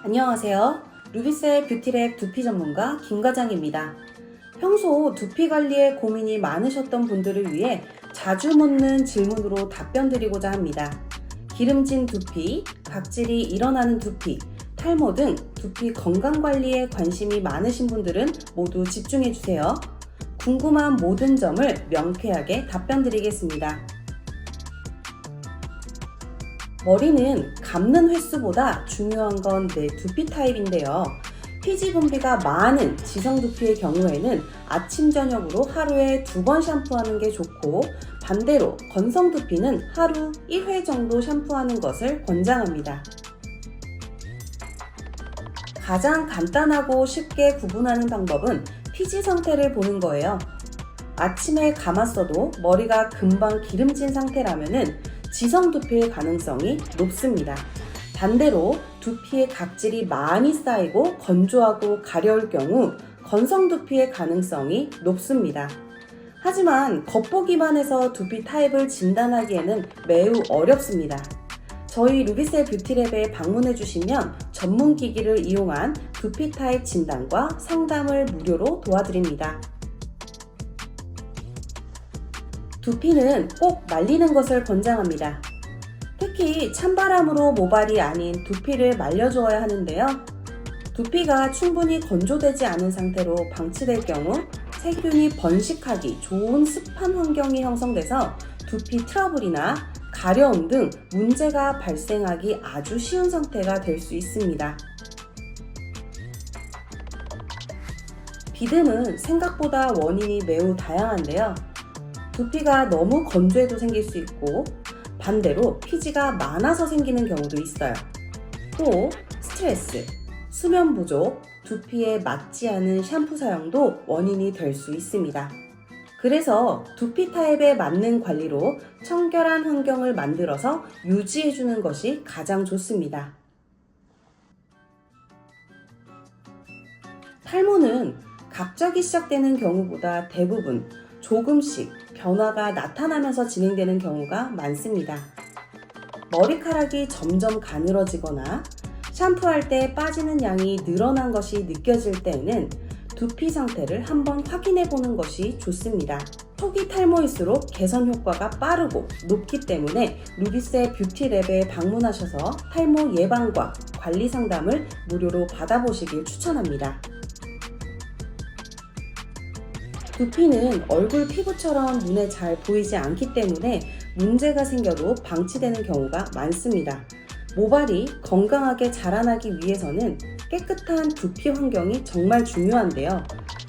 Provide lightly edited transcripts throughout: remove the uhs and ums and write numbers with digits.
안녕하세요. 루비셀 뷰티랩 두피 전문가 김과장입니다. 평소 두피 관리에 고민이 많으셨던 분들을 위해 자주 묻는 질문으로 답변 드리고자 합니다. 기름진 두피, 각질이 일어나는 두피, 탈모 등 두피 건강 관리에 관심이 많으신 분들은 모두 집중해 주세요. 궁금한 모든 점을 명쾌하게 답변 드리겠습니다. 머리는 감는 횟수보다 중요한 건 내 두피 타입인데요. 피지 분비가 많은 지성 두피의 경우에는 아침, 저녁으로 하루에 2번 샴푸하는 게 좋고, 반대로 건성 두피는 하루 1회 정도 샴푸하는 것을 권장합니다. 가장 간단하고 쉽게 구분하는 방법은 피지 상태를 보는 거예요. 아침에 감았어도 머리가 금방 기름진 상태라면은 지성 두피일 가능성이 높습니다. 반대로 두피에 각질이 많이 쌓이고 건조하고 가려울 경우 건성 두피의 가능성이 높습니다. 하지만 겉보기만 해서 두피 타입을 진단하기에는 매우 어렵습니다. 저희 루비셀 뷰티랩에 방문해 주시면 전문 기기를 이용한 두피 타입 진단과 상담을 무료로 도와드립니다. 두피는 꼭 말리는 것을 권장합니다. 특히 찬바람으로 모발이 아닌 두피를 말려주어야 하는데요. 두피가 충분히 건조되지 않은 상태로 방치될 경우 세균이 번식하기 좋은 습한 환경이 형성돼서 두피 트러블이나 가려움 등 문제가 발생하기 아주 쉬운 상태가 될 수 있습니다. 비듬은 생각보다 원인이 매우 다양한데요. 두피가 너무 건조해도 생길 수 있고, 반대로 피지가 많아서 생기는 경우도 있어요. 또 스트레스, 수면 부족, 두피에 맞지 않은 샴푸 사용도 원인이 될 수 있습니다. 그래서 두피 타입에 맞는 관리로 청결한 환경을 만들어서 유지해주는 것이 가장 좋습니다. 탈모는 갑자기 시작되는 경우보다 대부분 조금씩 변화가 나타나면서 진행되는 경우가 많습니다. 머리카락이 점점 가늘어지거나 샴푸할 때 빠지는 양이 늘어난 것이 느껴질 때에는 두피 상태를 한번 확인해 보는 것이 좋습니다. 초기 탈모일수록 개선 효과가 빠르고 높기 때문에 루비셀 뷰티랩에 방문하셔서 탈모 예방과 관리 상담을 무료로 받아보시길 추천합니다. 두피는 얼굴 피부처럼 눈에 잘 보이지 않기 때문에 문제가 생겨도 방치되는 경우가 많습니다. 모발이 건강하게 자라나기 위해서는 깨끗한 두피 환경이 정말 중요한데요.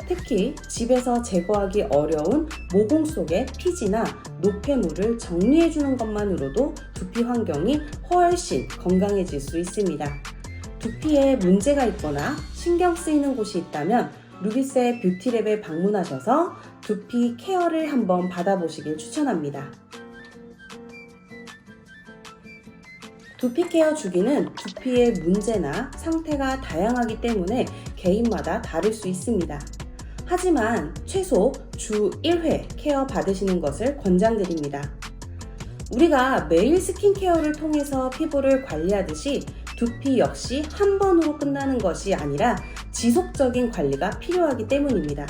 특히 집에서 제거하기 어려운 모공 속의 피지나 노폐물을 정리해주는 것만으로도 두피 환경이 훨씬 건강해질 수 있습니다. 두피에 문제가 있거나 신경 쓰이는 곳이 있다면 루비셀 뷰티랩에 방문하셔서 두피 케어를 한번 받아보시길 추천합니다. 두피 케어 주기는 두피의 문제나 상태가 다양하기 때문에 개인마다 다를 수 있습니다. 하지만 최소 주 1회 케어 받으시는 것을 권장드립니다. 우리가 매일 스킨케어를 통해서 피부를 관리하듯이 두피 역시 한 번으로 끝나는 것이 아니라 지속적인 관리가 필요하기 때문입니다.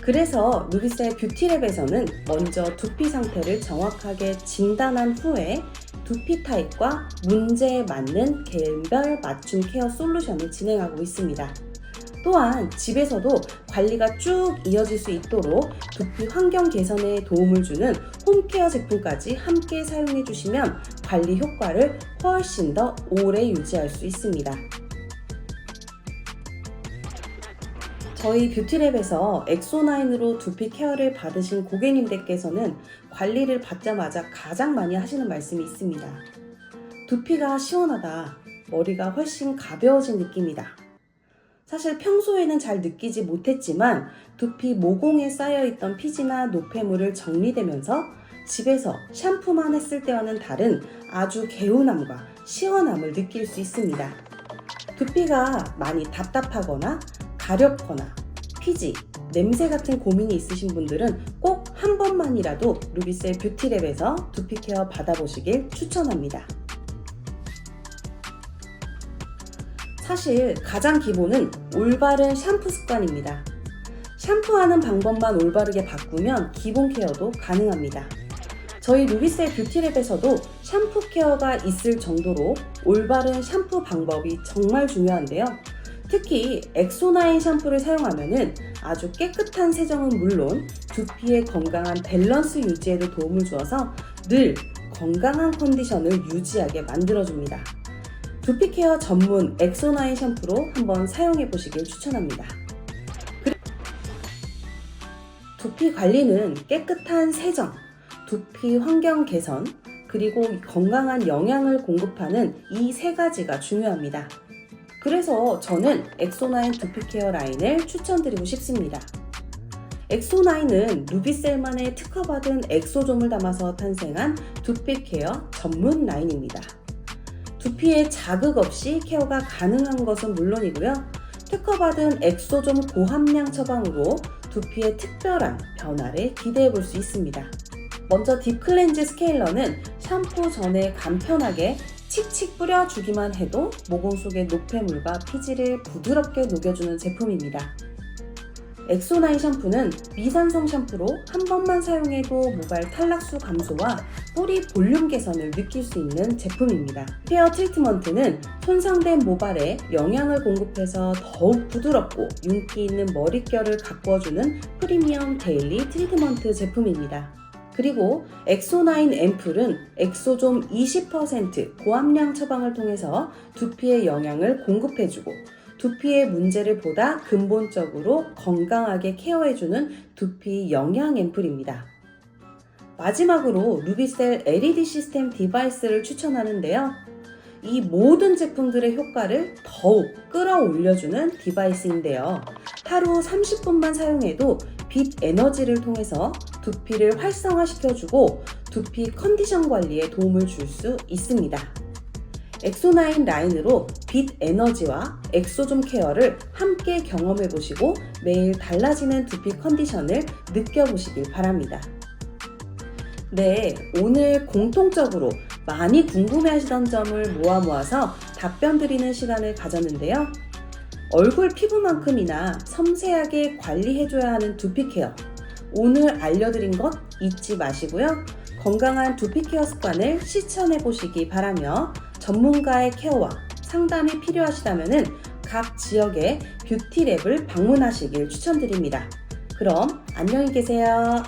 그래서 루비셀 뷰티랩에서는 먼저 두피 상태를 정확하게 진단한 후에 두피 타입과 문제에 맞는 개인별 맞춤 케어 솔루션을 진행하고 있습니다. 또한 집에서도 관리가 쭉 이어질 수 있도록 두피 환경 개선에 도움을 주는 홈케어 제품까지 함께 사용해 주시면 관리 효과를 훨씬 더 오래 유지할 수 있습니다. 저희 뷰티랩에서 엑소9으로 두피 케어를 받으신 고객님들께서는 관리를 받자마자 가장 많이 하시는 말씀이 있습니다. 두피가 시원하다, 머리가 훨씬 가벼워진 느낌이다. 사실 평소에는 잘 느끼지 못했지만 두피 모공에 쌓여있던 피지나 노폐물을 정리되면서 집에서 샴푸만 했을 때와는 다른 아주 개운함과 시원함을 느낄 수 있습니다. 두피가 많이 답답하거나 가렵거나 피지, 냄새 같은 고민이 있으신 분들은 꼭 한 번만이라도 루비셀 뷰티랩에서 두피 케어 받아보시길 추천합니다. 사실 가장 기본은 올바른 샴푸 습관입니다. 샴푸하는 방법만 올바르게 바꾸면 기본 케어도 가능합니다. 저희 루비셀 뷰티랩에서도 샴푸 케어가 있을 정도로 올바른 샴푸 방법이 정말 중요한데요. 특히 엑소9 샴푸를 사용하면 아주 깨끗한 세정은 물론 두피의 건강한 밸런스 유지에도 도움을 주어서 늘 건강한 컨디션을 유지하게 만들어줍니다. 두피 케어 전문 엑소9 샴푸로 한번 사용해 보시길 추천합니다. 두피 관리는 깨끗한 세정, 두피 환경 개선, 그리고 건강한 영양을 공급하는 이 세 가지가 중요합니다. 그래서 저는 엑소9 두피 케어 라인을 추천드리고 싶습니다. 엑소9은 루비셀만의 특허받은 엑소좀을 담아서 탄생한 두피 케어 전문 라인입니다. 두피에 자극 없이 케어가 가능한 것은 물론이고요. 특허받은 엑소좀 고함량 처방으로 두피의 특별한 변화를 기대해 볼 수 있습니다. 먼저 딥클렌즈 스케일러는 샴푸 전에 간편하게 칙칙 뿌려주기만 해도 모공 속의 노폐물과 피지를 부드럽게 녹여주는 제품입니다. 엑소9 샴푸는 미산성 샴푸로 한 번만 사용해도 모발 탈락수 감소와 뿌리 볼륨 개선을 느낄 수 있는 제품입니다. 케어 트리트먼트는 손상된 모발에 영양을 공급해서 더욱 부드럽고 윤기 있는 머릿결을 가꿔주는 프리미엄 데일리 트리트먼트 제품입니다. 그리고 엑소9 앰플은 엑소좀 20% 고함량 처방을 통해서 두피에 영양을 공급해주고 두피의 문제를 보다 근본적으로 건강하게 케어해주는 두피 영양 앰플입니다. 마지막으로 루비셀 LED 시스템 디바이스를 추천하는데요. 이 모든 제품들의 효과를 더욱 끌어올려주는 디바이스인데요. 하루 30분만 사용해도 빛 에너지를 통해서 두피를 활성화시켜주고 두피 컨디션 관리에 도움을 줄 수 있습니다. 엑소9 라인으로 빛 에너지와 엑소좀 케어를 함께 경험해보시고 매일 달라지는 두피 컨디션을 느껴보시길 바랍니다. 네, 오늘 공통적으로 많이 궁금해하시던 점을 모아서 답변 드리는 시간을 가졌는데요. 얼굴 피부만큼이나 섬세하게 관리해줘야 하는 두피 케어, 오늘 알려드린 것 잊지 마시고요. 건강한 두피 케어 습관을 실천해보시기 바라며 전문가의 케어와 상담이 필요하시다면 각 지역의 뷰티랩을 방문하시길 추천드립니다. 그럼 안녕히 계세요.